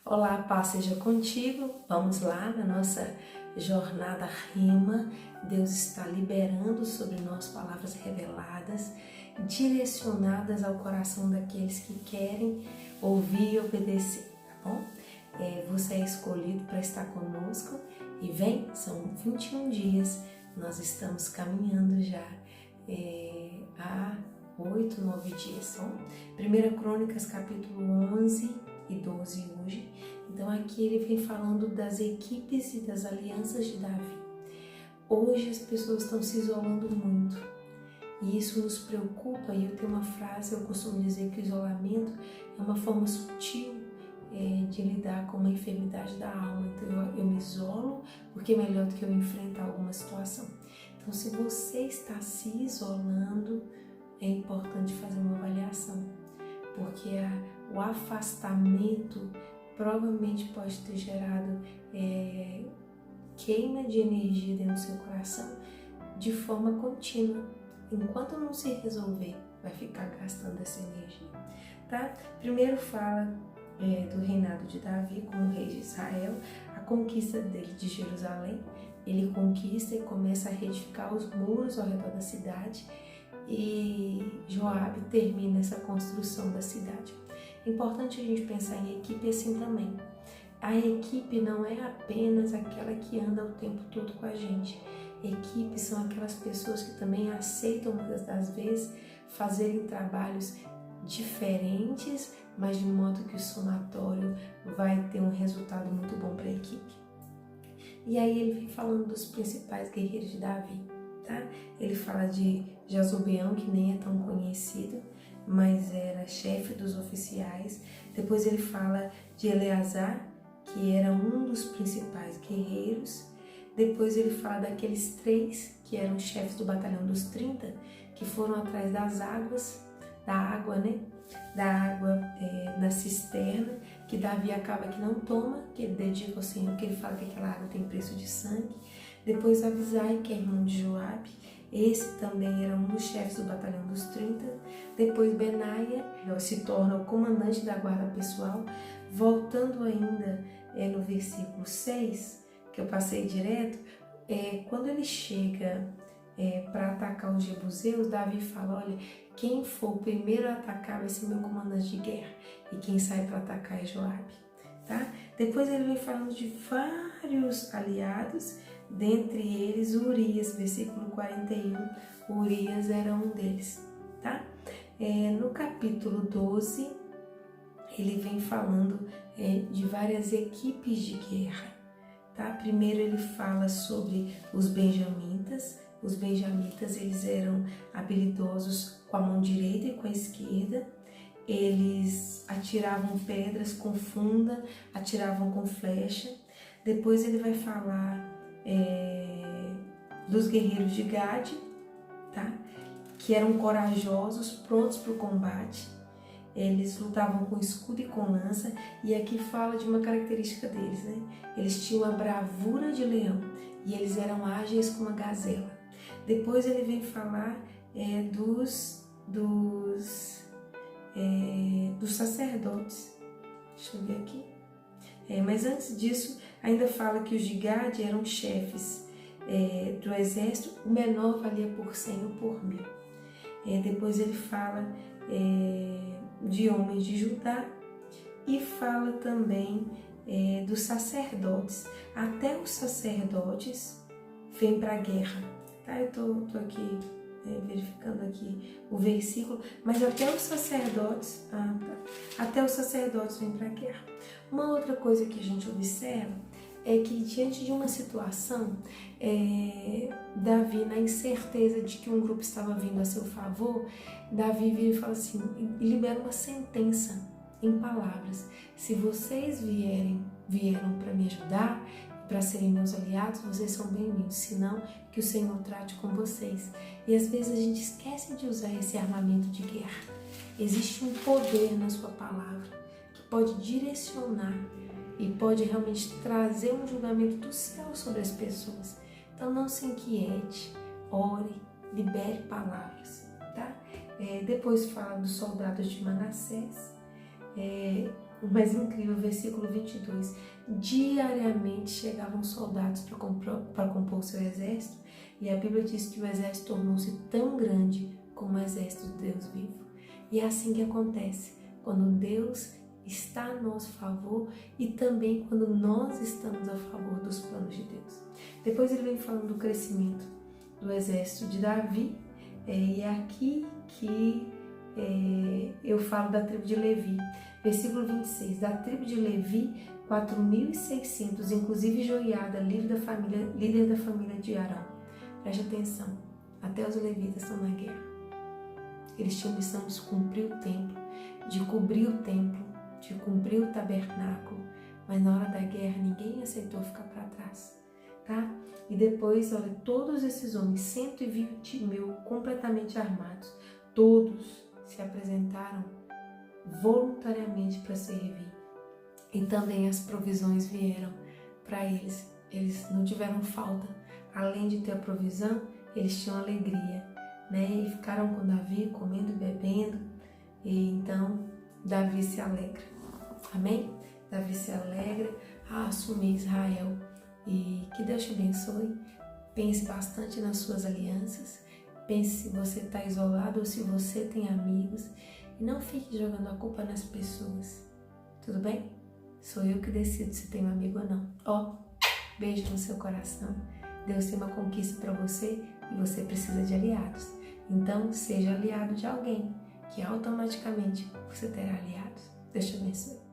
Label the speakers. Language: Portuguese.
Speaker 1: Olá, paz seja contigo. Vamos lá na nossa jornada rima. Deus está liberando sobre nós palavras reveladas, direcionadas ao coração daqueles que querem ouvir e obedecer, tá bom? Você é escolhido para estar conosco e vem, são 21 dias, nós estamos caminhando já há 8, 9 dias, tá bom? 1 Crônicas capítulo 11 e 12 hoje. Então aqui ele vem falando das equipes e das alianças de Davi. Hoje as pessoas estão se isolando muito e isso nos preocupa. E eu tenho uma frase, eu costumo dizer que o isolamento é uma forma sutil de lidar com uma enfermidade da alma. Então eu me isolo porque é melhor do que eu enfrentar alguma situação. Então se você está se isolando, é importante fazer uma avaliação, porque o afastamento provavelmente pode ter gerado queima de energia dentro do seu coração de forma contínua. Enquanto não se resolver, vai ficar gastando essa energia, tá? Primeiro fala do reinado de Davi como rei de Israel, a conquista dele de Jerusalém. Ele conquista e começa a reedificar os muros ao redor da cidade, e Joabe termina essa construção da cidade. É importante a gente pensar em equipe assim também. A equipe não é apenas aquela que anda o tempo todo com a gente. Equipes são aquelas pessoas que também aceitam muitas das vezes fazerem trabalhos diferentes, mas de modo que o somatório vai ter um resultado muito bom para a equipe. E aí ele vem falando dos principais guerreiros de Davi, tá? Ele fala de Jazobeão, que nem é tão conhecido, mas era chefe dos oficiais. Depois ele fala de Eleazar, que era um dos principais guerreiros. Depois ele fala daqueles 3 que eram chefes do batalhão dos 30, que foram atrás das águas, da água na cisterna, que Davi acaba que não toma, que ele dedica ao Senhor, que ele fala que aquela água tem preço de sangue. Depois Abisai, que é irmão de Joabe, esse também era um dos chefes do batalhão dos 30. Depois Benaia se torna o comandante da guarda pessoal. Voltando ainda no versículo 6, que eu passei direto, quando ele chega para atacar os jebuseus, Davi fala, olha, quem for o primeiro a atacar vai ser meu comandante de guerra, e quem sai para atacar é Joabe, tá? Depois ele vem falando de vários aliados, dentre eles Urias, versículo 41, Urias era um deles, tá? No capítulo 12, ele vem falando de várias equipes de guerra, tá? Primeiro ele fala sobre os benjamitas. Os benjamitas, eles eram habilidosos com a mão direita e com a esquerda. Eles atiravam pedras com funda, atiravam com flecha. Depois ele vai falar dos guerreiros de Gade, tá? Que eram corajosos, prontos para o combate. Eles lutavam com escudo e com lança, e aqui fala de uma característica deles, né? Eles tinham a bravura de leão e eles eram ágeis como a gazela. Depois ele vem falar dos sacerdotes. Deixa eu ver aqui. Mas antes disso, ainda fala que os de Gade eram chefes do exército, o menor valia por 100 ou por 1000. Depois ele fala de homens de Judá e fala também dos sacerdotes. Até os sacerdotes vêm para a guerra. Tá? Eu tô aqui verificando aqui o versículo, mas até os sacerdotes, até os sacerdotes vêm para a guerra. Uma outra coisa que a gente observa é que diante de uma situação, Davi, na incerteza de que um grupo estava vindo a seu favor, Davi vira e fala assim, e libera uma sentença em palavras: se vocês vieram para me ajudar, para serem meus aliados, vocês são bem-vindos, senão que o Senhor trate com vocês. E às vezes a gente esquece de usar esse armamento de guerra. Existe um poder na sua palavra que pode direcionar e pode realmente trazer um julgamento do céu sobre as pessoas. Então não se inquiete, ore, libere palavras, tá? Depois fala dos soldados de Manassés. o mais incrível, versículo 22. Diariamente chegavam soldados para compor seu exército, e a Bíblia diz que o exército tornou-se tão grande como o exército de Deus vivo. E é assim que acontece, quando Deus está a nosso favor e também quando nós estamos a favor dos planos de Deus. Depois ele vem falando do crescimento do exército de Davi, e é aqui que eu falo da tribo de Levi. Versículo 26, da tribo de Levi, 4.600, inclusive Joiada, líder da família de Arão. Preste atenção, até os levitas estão na guerra. Eles tinham missão de cumprir o templo, de cobrir o templo, de cumprir o tabernáculo, mas na hora da guerra ninguém aceitou ficar para trás, tá? E depois, olha, todos esses homens, 120.000 completamente armados, todos se apresentaram voluntariamente para servir. E também as provisões vieram para eles. Eles não tiveram falta. Além de ter a provisão, eles tinham alegria, né? E ficaram com Davi comendo e bebendo. E então Davi se alegra. Amém? Davi se alegra a assumir Israel. E que Deus te abençoe. Pense bastante nas suas alianças. Pense se você está isolado ou se você tem amigos. E não fique jogando a culpa nas pessoas. Tudo bem? Sou eu que decido se tem um amigo ou não. Ó, beijo no seu coração. Deus tem uma conquista para você e você precisa de aliados. Então, seja aliado de alguém, que automaticamente você terá aliados. Deus te abençoe.